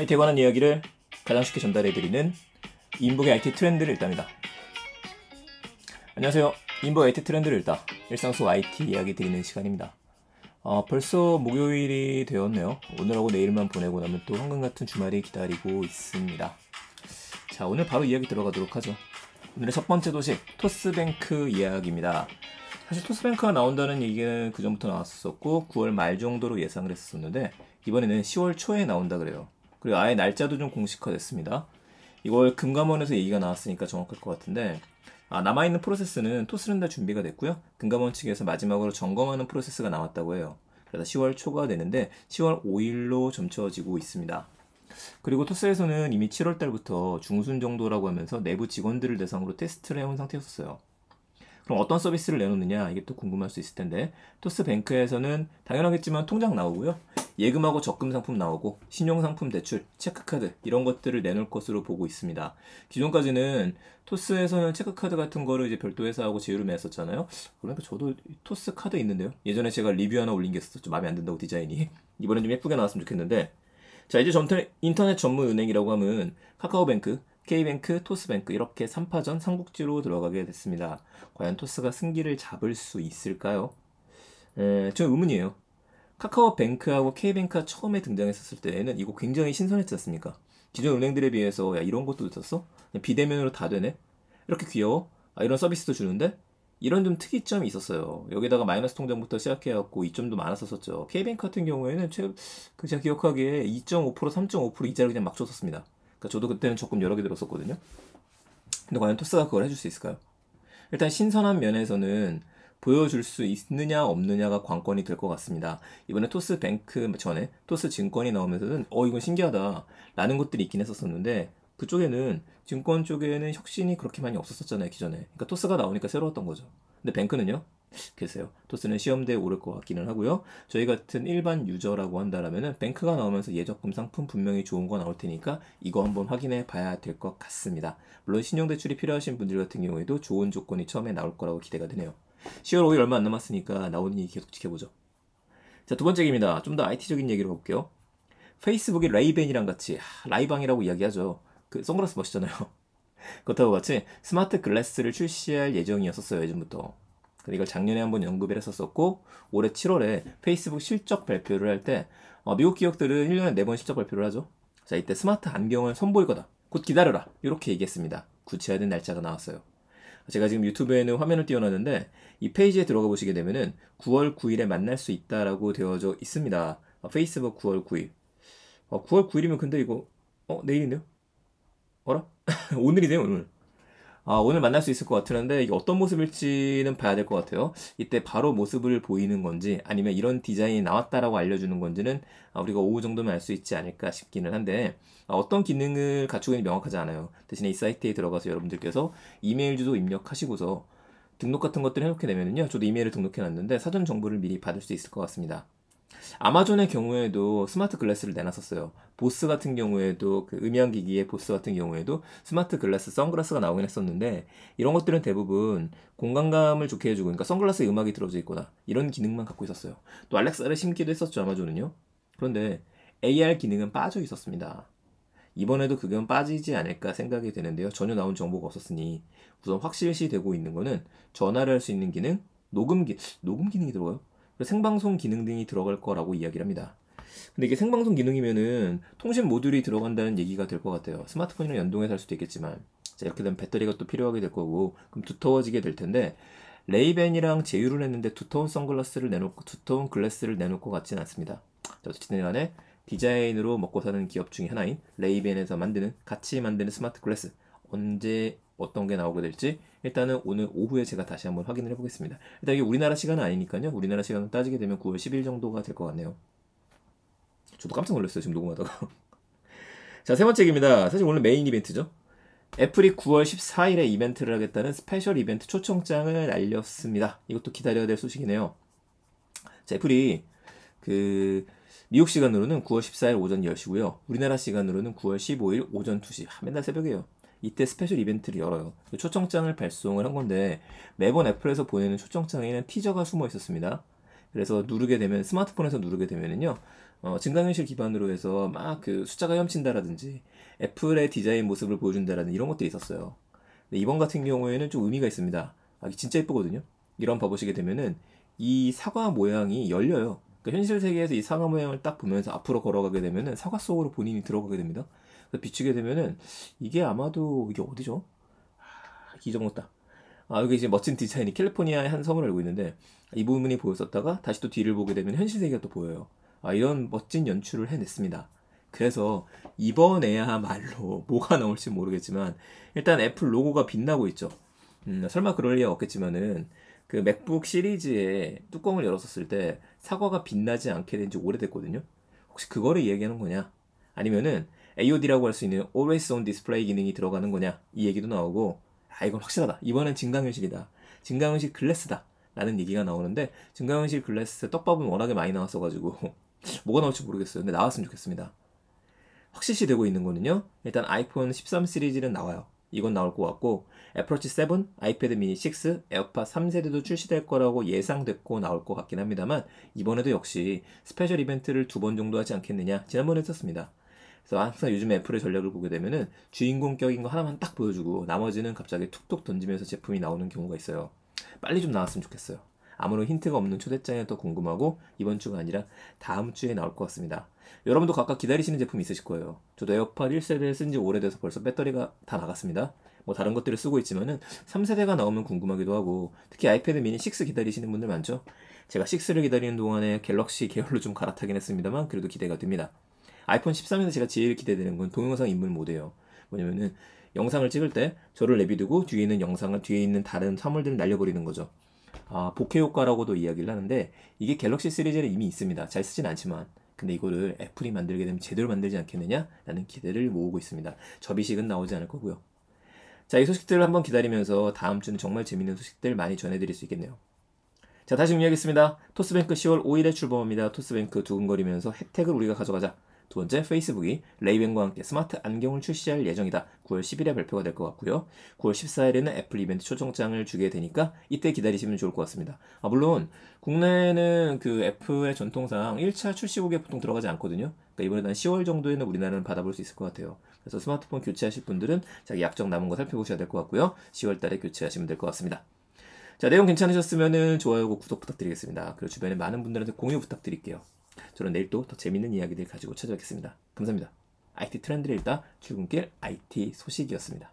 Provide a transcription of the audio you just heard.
IT에 관한 이야기를 가장 쉽게 전달해드리는 인복의 IT 트렌드를 읽답니다. 안녕하세요. 인복의 IT 트렌드를 읽다. 일상 속 IT 이야기 드리는 시간입니다. 벌써 목요일이 되었네요. 오늘하고 내일만 보내고 나면 또 황금 같은 주말이 기다리고 있습니다. 자, 오늘 바로 이야기 들어가도록 하죠. 오늘의 첫 번째 소식, 토스뱅크 이야기입니다. 사실 토스뱅크가 나온다는 얘기는 그전부터 나왔었고 9월 말 정도로 예상을 했었는데 이번에는 10월 초에 나온다 그래요. 그리고 아예 날짜도 좀 공식화됐습니다. 이걸 금감원에서 얘기가 나왔으니까 정확할 것 같은데 남아있는 프로세스는 토스랜다 준비가 됐고요. 금감원 측에서 마지막으로 점검하는 프로세스가 나왔다고 해요. 그래서 10월 초가 되는데 10월 5일로 점쳐지고 있습니다. 그리고 토스에서는 이미 7월 달부터 중순 정도라고 하면서 내부 직원들을 대상으로 테스트를 해온 상태였었어요. 그럼 어떤 서비스를 내놓느냐, 이게 또 궁금할 수 있을 텐데, 토스뱅크에서는 당연하겠지만 통장 나오고요, 예금하고 적금 상품 나오고 신용상품 대출, 체크카드 이런 것들을 내놓을 것으로 보고 있습니다. 기존까지는 토스에서는 체크카드 같은 거를 이제 별도 회사하고 제휴를 맺었잖아요. 그러니까 저도 토스 카드 있는데요. 예전에 제가 리뷰 하나 올린 게 있었죠. 마음에 안 든다고 디자인이. 이번엔 좀 예쁘게 나왔으면 좋겠는데, 자, 이제 인터넷 전문 은행이라고 하면 카카오뱅크, K뱅크, 토스뱅크 이렇게 3파전 삼국지로 들어가게 됐습니다. 과연 토스가 승기를 잡을 수 있을까요? 저 의문이에요. 카카오뱅크하고 K뱅크가 처음에 등장했었을 때에는 이거 굉장히 신선했지 않습니까? 기존 은행들에 비해서 야, 이런 것도 있었어? 비대면으로 다 되네? 이렇게 귀여워? 이런 서비스도 주는데? 이런 좀 특이점이 있었어요. 여기다가 마이너스 통장부터 시작해갖고 이점도 많았었죠. K뱅크 같은 경우에는 제가 기억하기에 2.5%, 3.5% 이자를 그냥 막 줬었습니다. 그러니까 저도 그때는 조금 여러 개 들었었거든요. 근데 과연 토스가 그걸 해줄 수 있을까요? 일단 신선한 면에서는 보여줄 수 있느냐 없느냐가 관건이 될 것 같습니다. 이번에 토스뱅크 전에 토스증권이 나오면서는 이건 신기하다 라는 것들이 있긴 했었는데, 그쪽에는 증권 쪽에는 혁신이 그렇게 많이 없었잖아요, 기존에. 그러니까 토스가 나오니까 새로웠던 거죠. 근데 뱅크는요? 글쎄요. 토스는 시험대에 오를 것 같기는 하고요. 저희 같은 일반 유저라고 한다라면은 뱅크가 나오면서 예적금 상품 분명히 좋은 거 나올 테니까 이거 한번 확인해 봐야 될 것 같습니다. 물론 신용대출이 필요하신 분들 같은 경우에도 좋은 조건이 처음에 나올 거라고 기대가 되네요. 10월 5일 얼마 안 남았으니까 나오는 얘기 계속 지켜보죠. 자, 두 번째 얘기입니다. 좀 더 IT적인 얘기로 볼게요. 페이스북이 레이벤이랑 같이 라이방이라고 이야기하죠. 그 선글라스 멋있잖아요. 그렇다고 같이 스마트 글래스를 출시할 예정이었었어요, 예전부터. 근데 이걸 작년에 한번 언급을 했었고, 올해 7월에 페이스북 실적 발표를 할 때 미국 기업들은 1년에 4번 실적 발표를 하죠. 자, 이때 스마트 안경을 선보일 거다. 곧 기다려라. 이렇게 얘기했습니다. 구체화된 날짜가 나왔어요. 제가 지금 유튜브에는 화면을 띄워놨는데 이 페이지에 들어가 보시게 되면은 9월 9일에 만날 수 있다라고 되어져 있습니다. 페이스북 9월 9일. 9월 9일이면 근데 이거 내일인데요? 어라? 오늘이네요, 오늘. 오늘 만날 수 있을 것 같은데 이게 어떤 모습일지는 봐야 될 것 같아요. 이때 바로 모습을 보이는 건지 아니면 이런 디자인이 나왔다라고 알려주는 건지는 우리가 오후 정도면 알 수 있지 않을까 싶기는 한데, 어떤 기능을 갖추고 있는지 명확하지 않아요. 대신에 이 사이트에 들어가서 여러분들께서 이메일 주소 입력하시고서 등록 같은 것들을 해놓게 되면요, 저도 이메일을 등록해놨는데 사전 정보를 미리 받을 수 있을 것 같습니다. 아마존의 경우에도 스마트 글래스를 내놨었어요. 보스 같은 경우에도 그 음향기기의 보스 같은 경우에도 스마트 글래스, 선글라스가 나오긴 했었는데, 이런 것들은 대부분 공간감을 좋게 해주고, 그러니까 선글라스에 음악이 들어져 있거나 이런 기능만 갖고 있었어요. 또 알렉사를 심기도 했었죠, 아마존은요. 그런데 AR 기능은 빠져 있었습니다. 이번에도 그건 빠지지 않을까 생각이 되는데요. 전혀 나온 정보가 없었으니 우선 확실시 되고 있는 거는 전화를 할 수 있는 기능, 녹음 기능이 들어가요. 생방송 기능 등이 들어갈 거라고 이야기를 합니다. 근데 이게 생방송 기능이면은 통신 모듈이 들어간다는 얘기가 될 것 같아요. 스마트폰이랑 연동해서 할 수도 있겠지만, 자, 이렇게 되면 배터리가 또 필요하게 될 거고, 그럼 두터워지게 될 텐데, 레이벤이랑 제휴를 했는데 두터운 선글라스를 내놓고 두터운 글래스를 내놓을 것 같지는 않습니다. 자, 어쨌든 간에 디자인으로 먹고 사는 기업 중에 하나인 레이벤에서 같이 만드는 스마트 글래스, 언제 어떤 게 나오게 될지 일단은 오늘 오후에 제가 다시 한번 확인을 해보겠습니다. 일단 이게 우리나라 시간은 아니니까요. 우리나라 시간을 따지게 되면 9월 10일 정도가 될 것 같네요. 저도 깜짝 놀랐어요, 지금 녹음하다가. 자, 세 번째 얘기입니다. 사실 오늘 메인 이벤트죠. 애플이 9월 14일에 이벤트를 하겠다는 스페셜 이벤트 초청장을 알렸습니다. 이것도 기다려야 될 소식이네요. 자, 애플이 미국 시간으로는 9월 14일 오전 10시고요. 우리나라 시간으로는 9월 15일 오전 2시. 맨날 새벽이에요. 이때 스페셜 이벤트를 열어요. 초청장을 발송을 한 건데, 매번 애플에서 보내는 초청장에는 티저가 숨어 있었습니다. 그래서 누르게 되면 스마트폰에서 누르게 되면은요. 증강현실 기반으로 해서 막 그 숫자가 헤엄친다라든지 애플의 디자인 모습을 보여준다라는 이런 것들이 있었어요. 근데 이번 같은 경우에는 좀 의미가 있습니다. 진짜 예쁘거든요. 이런 봐보시게 되면은 이 사과 모양이 열려요. 그러니까 현실 세계에서 이 사과 모양을 딱 보면서 앞으로 걸어가게 되면은 사과 속으로 본인이 들어가게 됩니다. 그래서 비추게 되면은 이게 아마도 이게 어디죠? 잊어먹었다. 여기 이제 멋진 디자인이 캘리포니아의 한 섬을 알고 있는데 이 부분이 보였었다가 다시 또 뒤를 보게 되면 현실 세계가 또 보여요. 이런 멋진 연출을 해냈습니다. 그래서 이번에야말로 뭐가 나올지 모르겠지만 일단 애플 로고가 빛나고 있죠. 설마 그럴 리가 없겠지만은 그 맥북 시리즈의 뚜껑을 열었었을 때 사과가 빛나지 않게 된 지 오래됐거든요. 혹시 그거를 이야기하는 거냐? 아니면은 AOD라고 할 수 있는 Always On Display 기능이 들어가는 거냐? 이 얘기도 나오고 이건 확실하다. 이번엔 증강현실이다. 증강현실 글래스다. 라는 얘기가 나오는데 증강현실 글래스 떡밥은 워낙에 많이 나왔어가지고 뭐가 나올지 모르겠어요. 근데 나왔으면 좋겠습니다. 확실시 되고 있는 거는요. 일단 아이폰 13 시리즈는 나와요. 이건 나올 것 같고 애플워치 7, 아이패드 미니 6, 에어팟 3세대도 출시될 거라고 예상됐고 나올 것 같긴 합니다만 이번에도 역시 스페셜 이벤트를 2번 정도 하지 않겠느냐 지난번에 했었습니다. 그래서 항상 요즘 애플의 전략을 보게 되면은 주인공격인 거 하나만 딱 보여주고 나머지는 갑자기 툭툭 던지면서 제품이 나오는 경우가 있어요. 빨리 좀 나왔으면 좋겠어요. 아무런 힌트가 없는 초대장이 더 궁금하고 이번 주가 아니라 다음 주에 나올 것 같습니다. 여러분도 각각 기다리시는 제품 있으실 거예요. 저도 에어팟 1세대를 쓴 지 오래돼서 벌써 배터리가 다 나갔습니다. 뭐 다른 것들을 쓰고 있지만은 3세대가 나오면 궁금하기도 하고 특히 아이패드 미니 6 기다리시는 분들 많죠? 제가 6를 기다리는 동안에 갤럭시 계열로 좀 갈아타긴 했습니다만 그래도 기대가 됩니다. 아이폰 13에서 제가 제일 기대되는 건 동영상 인물 모드예요. 뭐냐면은 영상을 찍을 때 저를 내비두고 뒤에 있는 영상을 뒤에 있는 다른 사물들을 날려버리는 거죠. 복해 효과라고도 이야기를 하는데 이게 갤럭시 시리즈에 이미 있습니다. 잘 쓰진 않지만 근데 이거를 애플이 만들게 되면 제대로 만들지 않겠느냐? 라는 기대를 모으고 있습니다. 접이식은 나오지 않을 거고요. 자, 이 소식들을 한번 기다리면서 다음 주는 정말 재밌는 소식들 많이 전해드릴 수 있겠네요. 자, 다시 정리하겠습니다. 토스뱅크 10월 5일에 출범합니다. 토스뱅크 두근거리면서 혜택을 우리가 가져가자. 두 번째, 페이스북이 레이벤과 함께 스마트 안경을 출시할 예정이다. 9월 10일에 발표가 될 것 같고요. 9월 14일에는 애플 이벤트 초청장을 주게 되니까 이때 기다리시면 좋을 것 같습니다. 물론 국내에는 그 애플의 전통상 1차 출시국에 보통 들어가지 않거든요. 그러니까 이번에 한 10월 정도에는 우리나라는 받아볼 수 있을 것 같아요. 그래서 스마트폰 교체하실 분들은 자기 약정 남은 거 살펴보셔야 될 것 같고요. 10월 달에 교체하시면 될 것 같습니다. 자, 내용 괜찮으셨으면 좋아요고 구독 부탁드리겠습니다. 그리고 주변에 많은 분들한테 공유 부탁드릴게요. 저는 내일 또 더 재밌는 이야기들 가지고 찾아뵙겠습니다. 감사합니다. IT 트렌드를 읽다 출근길 IT 소식이었습니다.